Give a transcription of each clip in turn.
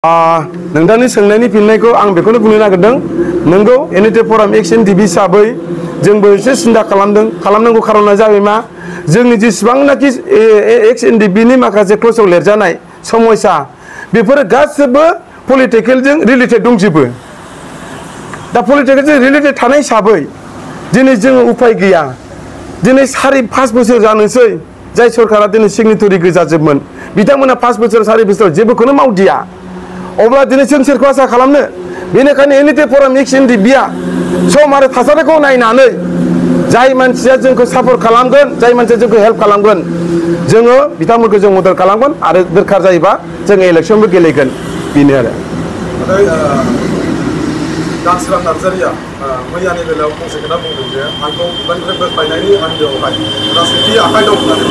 नोंथांनि सोंनायनि फिननायखौ आं बेखौनो बुंनो नागिरदों नंगौ एनइटि फराम एक्स एनडिबि हिसाबै जोंबो एसे सिन्था खालामनांगौ खारना जाबाय मा जोंनि जेसेबांनाखि एक्स एनडिबिनि माखासे क्लसाव लिरजानाय समस्या बेफोरो गासिबो पलिटिकेलजों रिलेटेड दंजोबो दा पलिटिकेलजों रिलेटेड थानाय हिसाबै दिनै जोङो उपाय गैया दिनै 4-5 बोसोर जानोसै जाय सरकारा दिनै सिगनेटरि गोजाजोबमोन बिथांमोना 5 बोसोर 4 बोसोर जेबोखौनो मावदिया अब्ला दिनै जों सोरखौ आसा खालामनो बेनिखायनो एनइटि फराम एक्स एनडिबिआ सम आरो थासारिखौ नायनानै जाय मानसिया जोंखौ सापर्ट खालामगोन जाय मानसिया जोंखौ हेल्प खालामगोन जोङो बिथांमोनखौ जों मदद खालामगोन आरो दरखार जायोबा जों इलेक्शनबो गेलेगोन बेनो आरो दानस्रां नार्जारिया मैयानि बेलायाव फंसे खोथा बुंदों जे आंखौ बिबाननिफ्राय बोख्लायनायनि आन्दोआवहाय राजनिथि आखाइ दं होननानै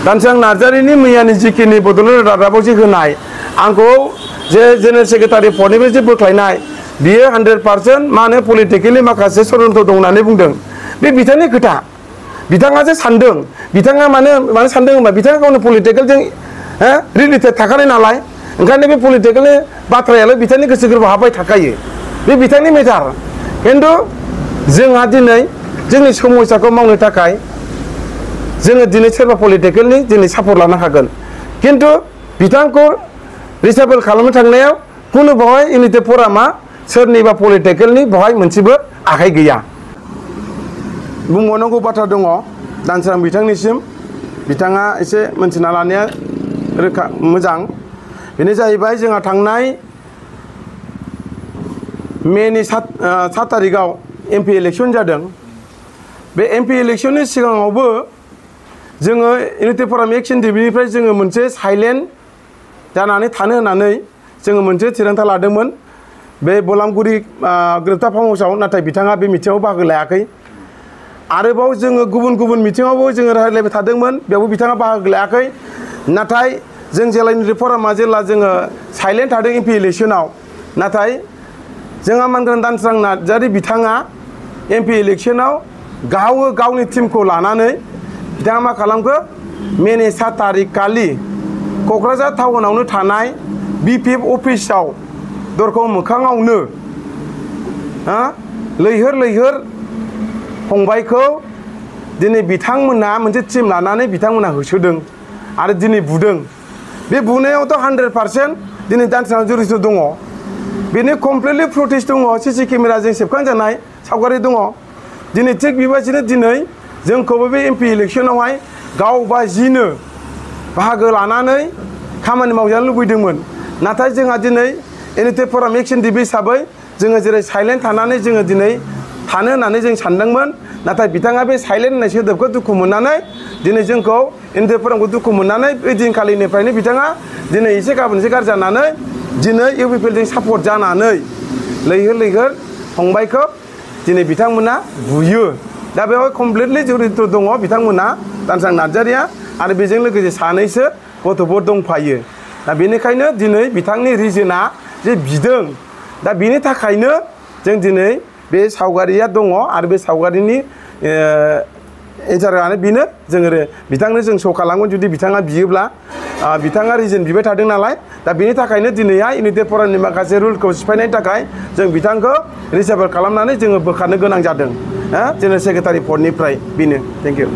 दानस्रां नार्जारिनि मैयानि जिखिनि बड'लेण्ड रादाबाव जे होनाय आंखौ जे जेनेरेल सेक्रेटारि पदनिफ्राय जे बोख्लायनाय बियो 100% मा होनो पलिटिकेलि माखासे षड्यन्त्र दं होननानै बुंदों बे बिथांनि खोथा बिथाङा जे सानदों बिथाङा मानो सानदों होनबा बिथाङा गावनो पलिटिकेलजों रिलेटेड थाखानाय नालाय ओंखायनो बे पलिटिकेलनि बाथ्रायाल' बिथांनि गोसो गोरबोआव हाबबाय थाखायो बे बिथांनि मेटार खिन्थु जोंहा दिनै जोंनि समस्याखौ मावनो थाखाय जोङो दिनै सोरबा पलिटिकेलनि दिनै सापर्ट लानो हागोन खिन्थु बिथांखौ रिसाबल खालामनो थांनायाव खुनु बेवहाय एनइटि फरामा सोरनिबा पलिटिकेलनि बेवहाय मोनसेबो आखाइ गैया बुंबावनांगौ बाथ्रा दङ दानस्रां बिथांनिसिम बिथाङा एसे मोनथिना लानाया रोखा मोजां बेनो जाहैबाय जोंहा थांनाय मेनि 7 तारिखआव एमपि इलेक्शन जादों बे एमपि इलेक्शननि सिगाङावबो जोङो एनइटि फराम एक्स एनडिबिनिफ्राय जोङो मोनसे साइलेन्ट जानानै थानो होननानै जोङो मोनसे थिरांथा लादोंमोन बे बलामगुरि ग्रेप्टार फार्म हाउसआव नाथाय बिथाङा बे मिटिङाव बाहागो लायाखै आरोबाव जोङो गुबुन मिटिङावबो जोङो रायज्लायबाय थादोंमोन बेयावबो बिथाङा बाहागो लायाखै नाथाय जों जेला एनइटि फरामा जेला जोङो साइलेन्ट थादों एमपि इलेक्शनाव नाथाय जोंहा मानगोनां दानस्रां नार्जारि बिथाङा एमपि इलेक्शनाव गावनि टिमखौ लानानै बिथाङा मा खालामखो मेनि 7 तारिख खालि क'क्राझार टाउनावनो थानाय बिपिएफ अफिसाव दरखं मोखाङावनो लैहोर फंबायखौ दिनै बिथांमोना मोनसे टिम लानानै बिथांमोना होसोदों आरो दिनै बुदों बे बुनायावथ' 100% दिनै दानस्रां जुरिस दङ बेनि कमप्लिटलि फुटेज दङ सिसि केमेराजों सेबखांजानाय सावगारि दङ दिनै थिग बेबायदिनो दिनै जोंखौबो बे एमपि इलेक्शनावहाय गावबा जिनो बाहागो लानानै खामानि मावजानो लुबैदोंमोन नाथाय जोंहा दिनै एनइटि फराम एक्स एनडिबि हिसाबै जोङो जेरै साइलेन्ट थानानै जोङो दिनै थानो होननानै जों सानदोंमोन नाथाय बिथाङा बे साइलेन्ट होननाय सोदोबखौ दुखु मोननानै दिनै जोंखौ एनइटि फरामखौ दुखु मोननानै बे दिनखालिनिफ्रायनो बिथाङा दिनै एसे गाबोन एसे गाज्रि जानानै दिनै इउपिपिएलजों सापर्ट जानानै लैहोर फंबायखौ दिनै बिथांमोना बुयो दा बेवहाय कमप्लिटलि जुरित दङ बिथांमोना दानस्रां नार्जारिया आरो बेजों लोगोसे सानैसो गथ'फोर दंफायो दा बेनिखायनो दिनै बिथांनि रिजोना जे बिदों दा बेनि थाखायनो जों दिनै बे सावगारिया दङ आरो बे सावगारिनि एन्सारानो बेनो जोङो बिथांनो जों शो खालामगोन जुदि बिथाङा बियोब्ला बिथाङा रिजन बिबाय थादों नालाय दा बेनि थाखायनो दिनैहाय एनइटि फरामनि माखासे रुलखौ सिफायनायनि थाखाय जों बिथांखौ रिसाबल खालामनानै जोङो बोखारनो गोनां जादों जेनेरेल सेक्रेटारि पदनिफ्राय बेनो थेंक इउ